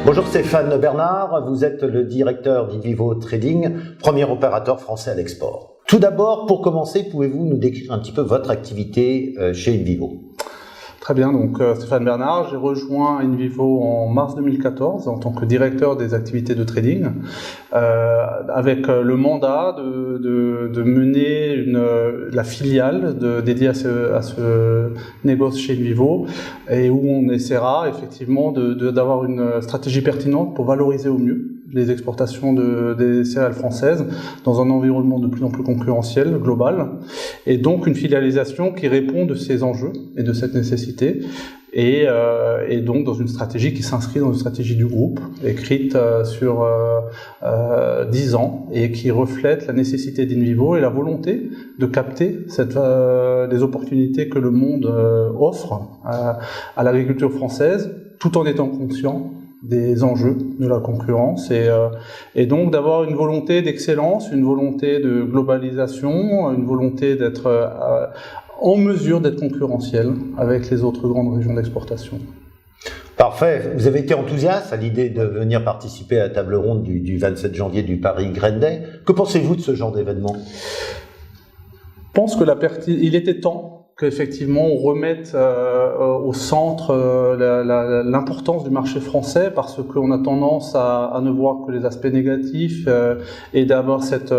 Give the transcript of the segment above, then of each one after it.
Bonjour Stéphane Bernard, vous êtes le directeur d'Invivo Trading, premier opérateur français à l'export. Tout d'abord, pour commencer, pouvez-vous nous décrire un petit peu votre activité chez Invivo ? Très bien, donc Stéphane Bernard, j'ai rejoint Invivo en mars 2014 en tant que directeur des activités de trading, avec le mandat de mener la filiale dédiée à ce négoce chez Invivo, et où on essaiera effectivement d'avoir une stratégie pertinente pour valoriser au mieux les exportations des céréales françaises dans un environnement de plus en plus concurrentiel, global, et donc une filialisation qui répond de ces enjeux et de cette nécessité, et donc dans une stratégie qui s'inscrit dans une stratégie du groupe, écrite sur 10 ans, et qui reflète la nécessité d'Invivo et la volonté de capter les opportunités que le monde offre à l'agriculture française, tout en étant conscient des enjeux de la concurrence, et donc d'avoir une volonté d'excellence, une volonté de globalisation, une volonté d'être en mesure d'être concurrentiel avec les autres grandes régions d'exportation. Parfait. Vous avez été enthousiaste à l'idée de venir participer à la table ronde du 27 janvier du Paris Grain Day. Que pensez-vous de ce genre d'événement ? Je pense que il était temps qu'effectivement on remette au centre l'importance du marché français, parce qu'on a tendance à ne voir que les aspects négatifs, et d'avoir cette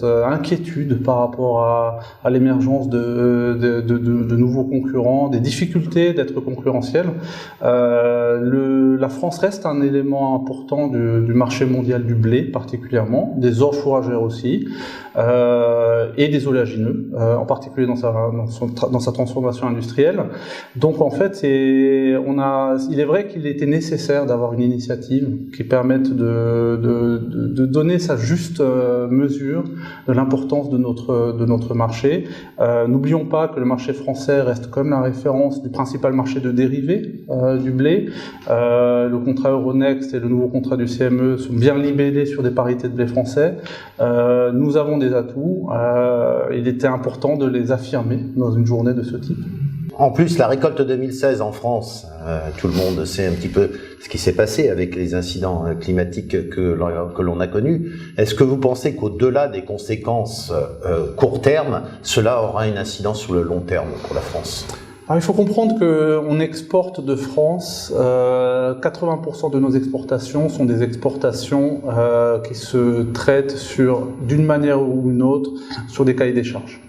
inquiétude par rapport à l'émergence de nouveaux concurrents, des difficultés d'être concurrentiel. La France reste un élément important du marché mondial du blé particulièrement, des ores fourragères aussi, et des oléagineux, en particulier dans sa transformation industrielle. Donc en fait, il est vrai qu'il était nécessaire d'avoir une initiative qui permette de donner sa juste mesure de l'importance de notre marché. N'oublions pas que le marché français reste comme la référence du principal marché de dérivés du blé. Le contrat Euronext et le nouveau contrat du CME sont bien libellés sur des parités de blé français. Nous avons des atouts. Il était important de les affirmer dans une journée de ce type. En plus, la récolte 2016 en France, tout le monde sait un petit peu ce qui s'est passé avec les incidents climatiques que l'on a connus. Est-ce que vous pensez qu'au-delà des conséquences court terme, cela aura une incidence sur le long terme pour la France ? Alors, il faut comprendre qu'on exporte de France, 80% de nos exportations sont des exportations qui se traitent d'une manière ou une autre sur des cahiers des charges.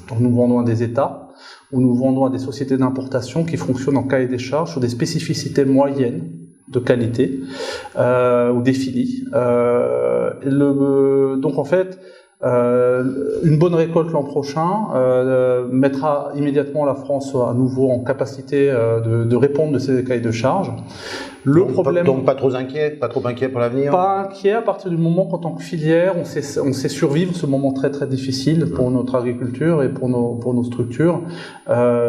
Donc nous vendons à des États, ou nous vendons à des sociétés d'importation qui fonctionnent en cahier des charges sur des spécificités moyennes de qualité, ou des filies. Donc en fait, une bonne récolte l'an prochain mettra immédiatement la France à nouveau en capacité de répondre de ces cahiers de charges. Donc pas trop inquiet pour l'avenir ? Pas inquiet à partir du moment qu'en tant que filière, on sait survivre ce moment très très difficile pour notre agriculture et pour nos structures.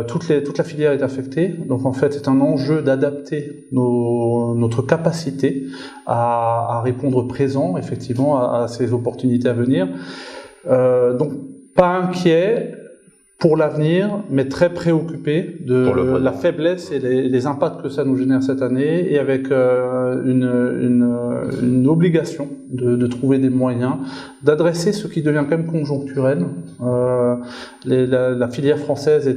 Toute la filière est affectée, donc en fait c'est un enjeu d'adapter notre capacité à répondre présent effectivement à ces opportunités à venir. Donc pas inquiet pour l'avenir, mais très préoccupé de la faiblesse et les impacts que ça nous génère cette année, et avec une obligation de trouver des moyens d'adresser ce qui devient quand même conjoncturel. La filière française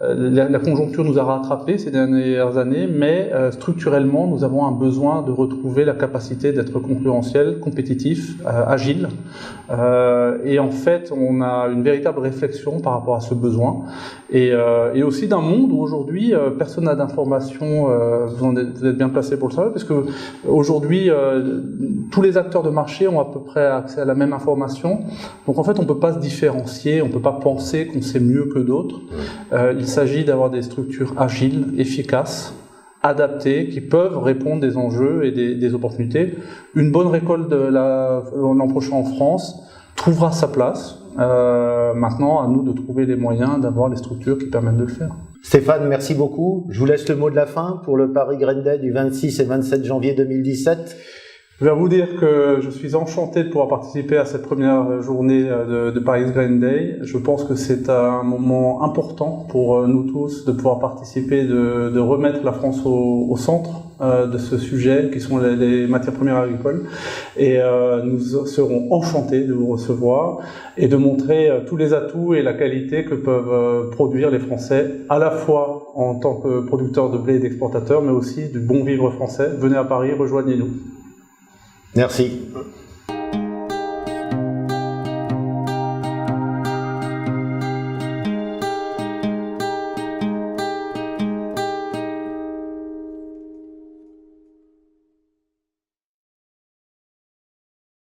la conjoncture nous a rattrapés ces dernières années, mais structurellement, nous avons un besoin de retrouver la capacité d'être concurrentiel, compétitif, agile. Et en fait, on a une véritable réflexion par rapport à ce besoin. Et aussi d'un monde où aujourd'hui, personne n'a d'informations, vous êtes bien placé pour le savoir, parce que aujourd'hui, tous les acteurs de marché ont à peu près accès à la même information. Donc en fait, on ne peut pas se différencier, on ne peut pas penser qu'on sait mieux que d'autres. Il s'agit d'avoir des structures agiles, efficaces, adaptées, qui peuvent répondre des enjeux et des opportunités. Une bonne récolte l'an prochain en France trouvera sa place. Maintenant, à nous de trouver les moyens d'avoir les structures qui permettent de le faire. Stéphane, merci beaucoup. Je vous laisse le mot de la fin pour le Paris Grain Day du 26 et 27 janvier 2017. Je vais vous dire que je suis enchanté de pouvoir participer à cette première journée de Paris Grain Day. Je pense que c'est un moment important pour nous tous de pouvoir participer, de remettre la France au centre de ce sujet qui sont les matières premières agricoles. Et nous serons enchantés de vous recevoir et de montrer tous les atouts et la qualité que peuvent produire les Français, à la fois en tant que producteurs de blé et d'exportateurs, mais aussi du bon vivre français. Venez à Paris, rejoignez-nous. Merci.